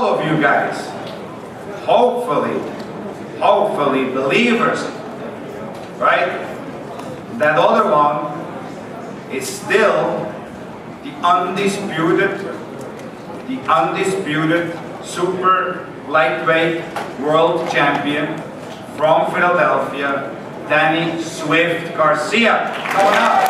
all of you guys, hopefully believers, right? That other one is still the undisputed super lightweight world champion from Philadelphia, Danny Swift Garcia. Come on up.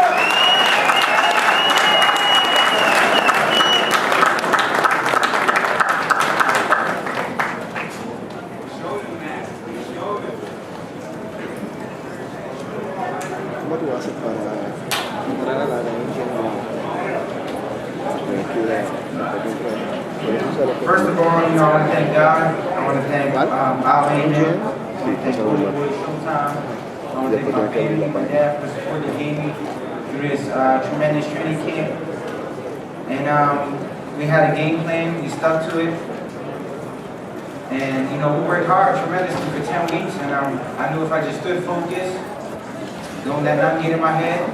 First of all, I want to thank God. I want to thank Al Heyman. I want to thank Holy Boy Showtime. I want to thank my family, my dad for supporting me through this tremendous training camp. And we had a game plan. We stuck to it. And we worked hard tremendously for 10 weeks. And I knew if I just stood focused, don't let nothing get in my head,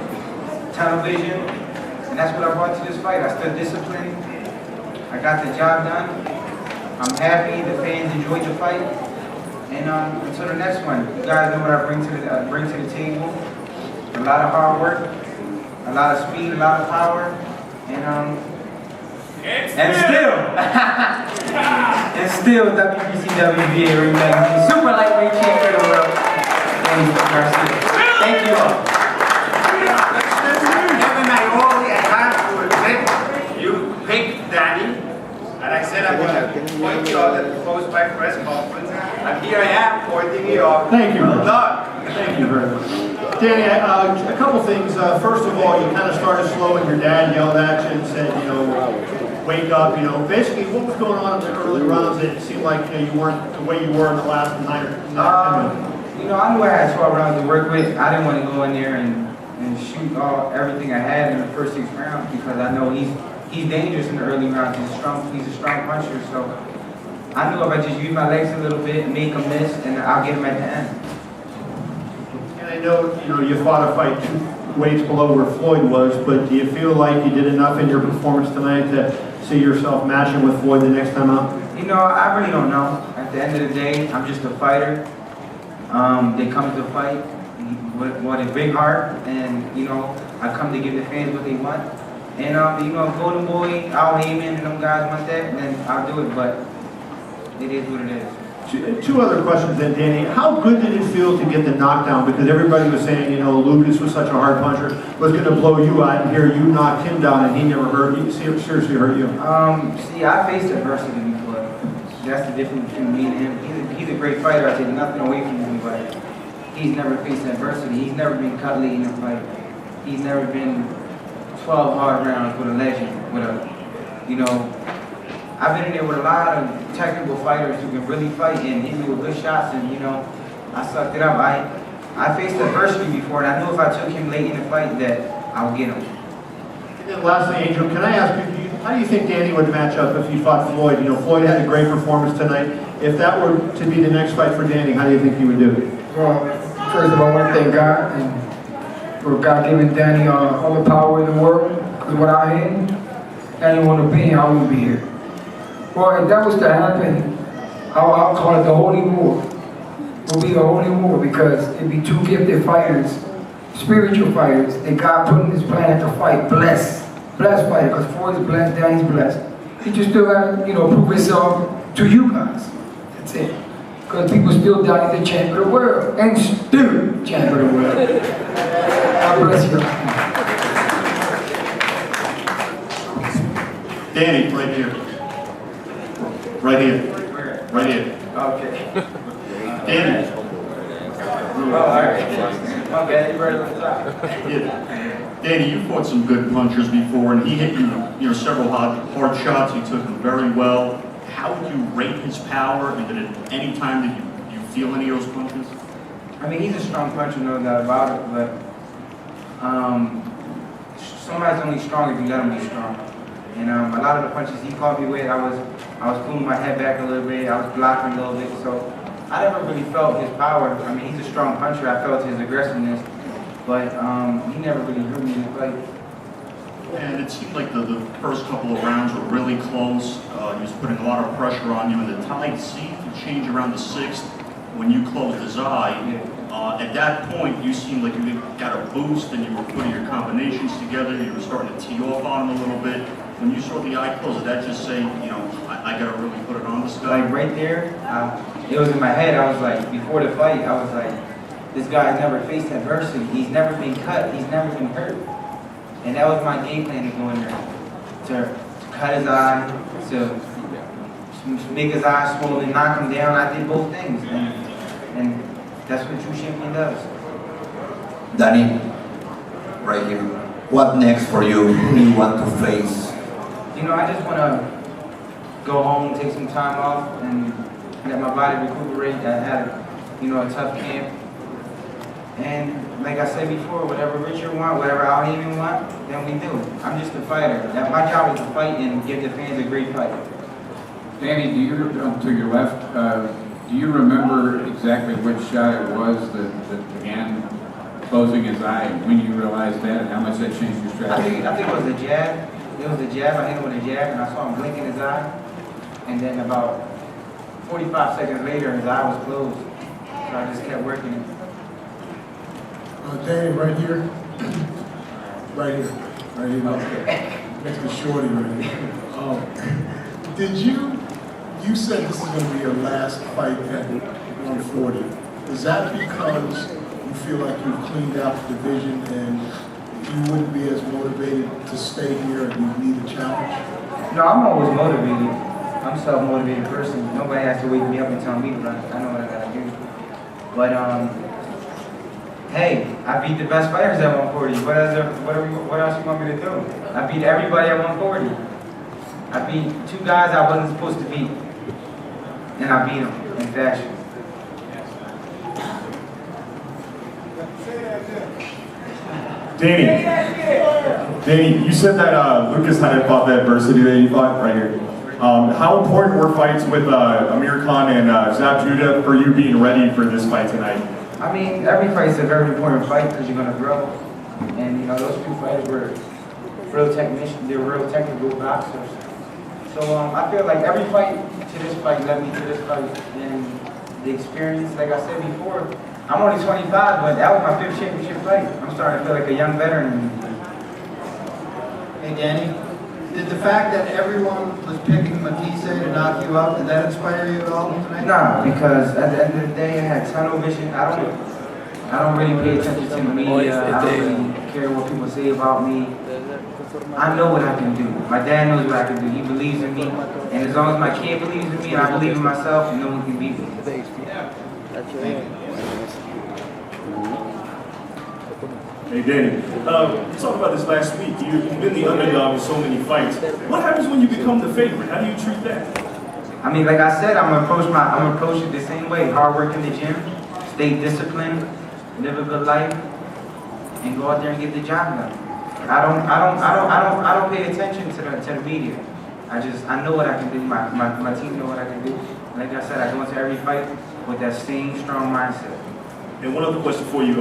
tunnel vision, and that's what I brought to this fight. I stood disciplined. I got the job done. I'm happy the fans enjoyed the fight. And until the next one, you guys know what I bring to the table. A lot of hard work, a lot of speed, a lot of power, and still WBC WBA ring magazine super lightweight champion of the world. Thank you all. You picked Danny, and I said I'm going to point you out at the post-fight press conference, and here I am pointing you out. Thank you. Well done. Thank you very much. Danny, a couple things. First of all, you kind of started slow and your dad yelled at you and said, wake up, Basically, what was going on in the early rounds? It seemed like you weren't the way you were in the last 9 or 10 minutes. I knew I had 12 rounds to work with. I didn't want to go in there and shoot everything I had in the first 6 rounds because I know he's dangerous in the early rounds. He's a strong puncher. So I knew if I just use my legs a little bit, make him miss, and I'll get him at the end. And I know you fought a fight 2 weights below where Floyd was, but do you feel like you did enough in your performance tonight to see yourself matching with Floyd the next time out? I really don't know. At the end of the day, I'm just a fighter. They come to fight with a big heart, and I come to give the fans what they want. And Golden Boy, Al Heyman, and them guys want that, then I'll do it. But it is what it is. 2 other questions then, Danny. How good did it feel to get the knockdown? Because everybody was saying, Lucas was such a hard puncher, was going to blow you out, and here you knocked him down, and he never hurt you. Seriously hurt you. See, I faced adversity before. That's the difference between me and him. He's a great fighter. I take nothing away from him, but he's never faced adversity. He's never been cut late in a fight. He's never been 12 hard rounds with a legend. I've been in there with a lot of technical fighters who can really fight and hit me with good shots, and I sucked it up. I faced adversity before, and I knew if I took him late in the fight that I would get him. And then lastly, Angel, can I ask you, how do you think Danny would match up if he fought Floyd? Floyd had a great performance tonight. If that were to be the next fight for Danny, how do you think he would do? Well, first of all, I want to thank God and for God giving Danny all the power in the world. Because without him, Danny wouldn't be here, I wouldn't be here. Well, if that was to happen, I'll call it the Holy War. It will be a holy war because it'd be 2 gifted fighters, spiritual fighters, that God put in this planet to fight. Blessed fighter, because Floyd is blessed, Danny's blessed. He just still got to, prove himself to you guys. That's it. Because people still Danny the champion of the world, and still champion of the world. God bless you. Danny, right here. Right here. Right here. Okay. Danny. Oh, all right. Okay, you ready to stop? Yeah. Danny, you fought some good punchers before, and he hit you, several hard shots. He took them very well. How would you rate his power? And did at any time did you feel any of those punches? I mean, he's a strong puncher, no doubt about it, but somebody's only strong if you let him be strong. And a lot of the punches he caught me with, I was pulling my head back a little bit, I was blocking a little bit, so I never really felt his power. I mean, he's a strong puncher, I felt his aggressiveness, but he never really hurt me in the fight. And it seemed like the first couple of rounds were really close. He was putting a lot of pressure on you, and the tide seemed to change around the 6th when you closed his eye. At that point, you seemed like you got a boost and you were putting your combinations together. You were starting to tee off on him a little bit. When you saw the eye close, did that just say, you know, I got to really put it on this guy? Like right there, it was in my head. I was like, before the fight, I was like, this guy has never faced adversity. He's never been cut. He's never been hurt. And that was my game plan to go in there. To cut his eye, to make his eye swollen, knock him down. I did both things. And that's what true champion does. Danny, right here. What next for you? Who do you want to face? You know, I just want to go home, take some time off, and let my body recuperate. I had, you know, a tough camp. And like I said before, whatever Richard wants, whatever Al Heyman wants, then we do. I'm just a fighter. My job is to fight and give the fans a great fight. Danny, to your left, do you remember exactly which shot it was that began closing his eye, and when you realized that, and how much that changed your strategy? I think it was a jab. It was a jab. I hit him with a jab, and I saw him blink in his eye. And then about 45 seconds later, his eye was closed. So I just kept working it. Danny, right here. Right here. Right here. Next to Shorty right here. Did you said this is going to be your last fight at 140. Is that because you feel like you've cleaned out the division and you wouldn't be as motivated to stay here and you need a challenge? No, I'm always motivated. I'm a self-motivated person. Nobody has to wake me up and tell me to run. I know what I gotta do. But hey, I beat the best fighters at 140. What else you want me to do? I beat everybody at 140. I beat 2 guys I wasn't supposed to beat. And I beat them in fashion. Danny, you said that Lucas hadn't fought the adversity that you fought right here. How important were fights with Amir Khan and Zab Judah for you being ready for this fight tonight? I mean, every fight is a very important fight because you're going to grow. And, you know, those 2 fighters were real technicians. They were real technical boxers. So I feel like every fight to this fight led me to this fight. And the experience, like I said before, I'm only 25, but that was my 5th championship fight. I'm starting to feel like a young veteran. Hey, Danny, did the fact that everyone was picking Matthysse to knock you up, did that inspire you at all tonight? No, because at the end of the day, I had tunnel vision. I don't really pay attention to the media. I don't really care what people say about me. I know what I can do. My dad knows what I can do. He believes in me. And as long as my kid believes in me and I believe in myself, no one can beat me. Hey Danny, we talked about this last week. You've been the underdog in so many fights. What happens when you become the favorite? How do you treat that? I mean, like I said, I'm gonna approach it the same way. Hard work in the gym, stay disciplined, live a good life, and go out there and get the job done. I don't pay attention to the media. I know what I can do. My team know what I can do. Like I said, I go into every fight with that same strong mindset. And one other question for you.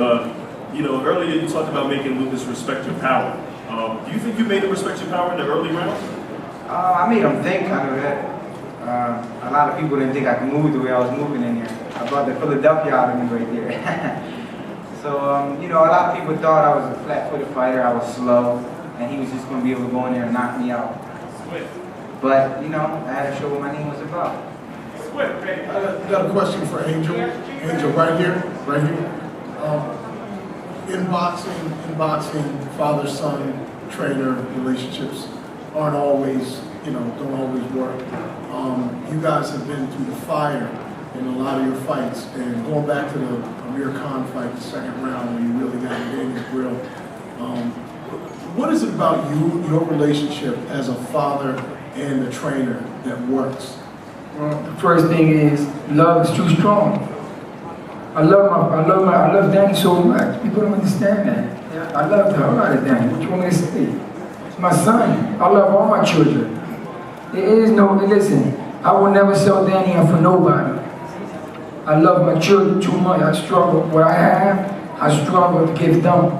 You know, earlier you talked about making Lucas respect your power. Do you think you made him respect your power in the early rounds? I made him think. I know that. A lot of people didn't think I could move the way I was moving in here. I brought the Philadelphia out of me right there. So, you know, a lot of people thought I was a flat-footed fighter. I was slow, and he was just going to be able to go in there and knock me out. But, you know, I had to show what my name was about. I got a question for Angel. Angel, right here. In boxing, father-son, trainer relationships aren't always, don't always work. You guys have been through the fire in a lot of your fights, and going back to the Amir Khan fight, the second round, when you really got it in his grill. What is it about you, your relationship as a father and a trainer that works? Well, the first thing is love is too strong. I love Danny so much. People don't understand that. I love the hell out of Danny. What you want me to say? It's my son. I love all my children. Listen, I will never sell Danny out for nobody. I love my children too much. I struggle. What I have, I struggle to give them.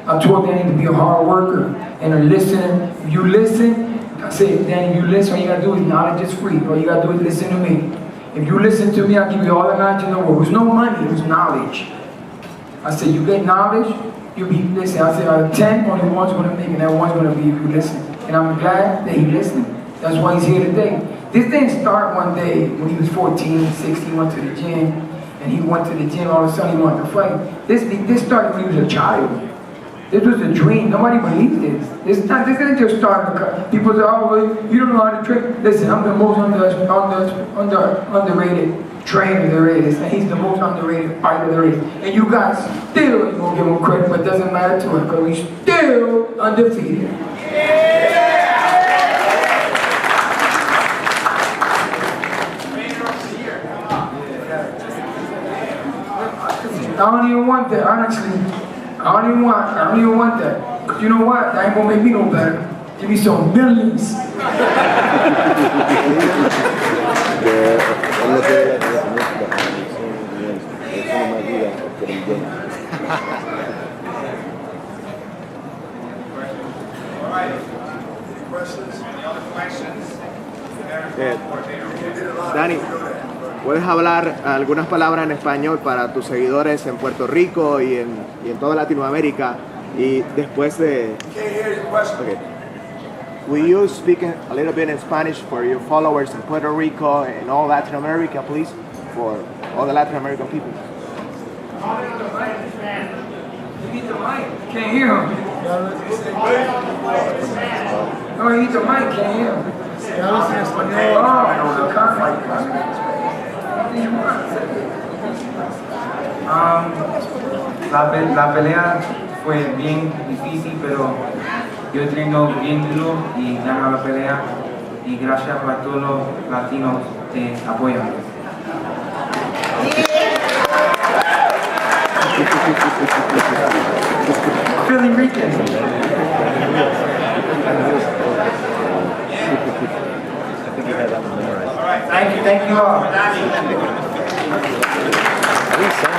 I taught Danny to be a hard worker and a listener. If you listen, I said, Danny, you listen, all you gotta do is knowledge is free. All you gotta do is listen to me. If you listen to me, I'll give you all the knowledge in the world. It was no money, it was knowledge. I said, you get knowledge, you'll be, listen, I said, out of 10, only one's gonna make it, and that one's gonna be if you listen. And I'm glad that he listened. That's why he's here today. This didn't start one day when he was 14, 16, he went to the gym, and he went to the gym, all of a sudden he wanted to fight. This started when he was a child. This was a dream. Nobody believed this. This didn't just start because people say, oh, well, you don't know how to train. Listen, I'm the most underrated trainer there is, and he's the most underrated fighter there is. And you guys still ain't gonna give him credit, but it doesn't matter to him because he's still undefeated. I don't even want that, honestly. I don't even want that. Cause you know what? That ain't gonna make me no better. Give me some millions. Dani, ¿puedes hablar algunas palabras en español para tus seguidores en Puerto Rico y en toda Latinoamérica? Y después de... Okay. Will you speak a little bit in Spanish for your followers in Puerto Rico and all Latin America, please? For all the Latin American people. You need the mic. Can't hear him. No, you need the mic. Can't hear him. La pelea fue bien difícil, pero yo entreno bien duro y gano la pelea. Y gracias a todos los latinos que apoyan. Philly Rican. Thank you all. Avisa.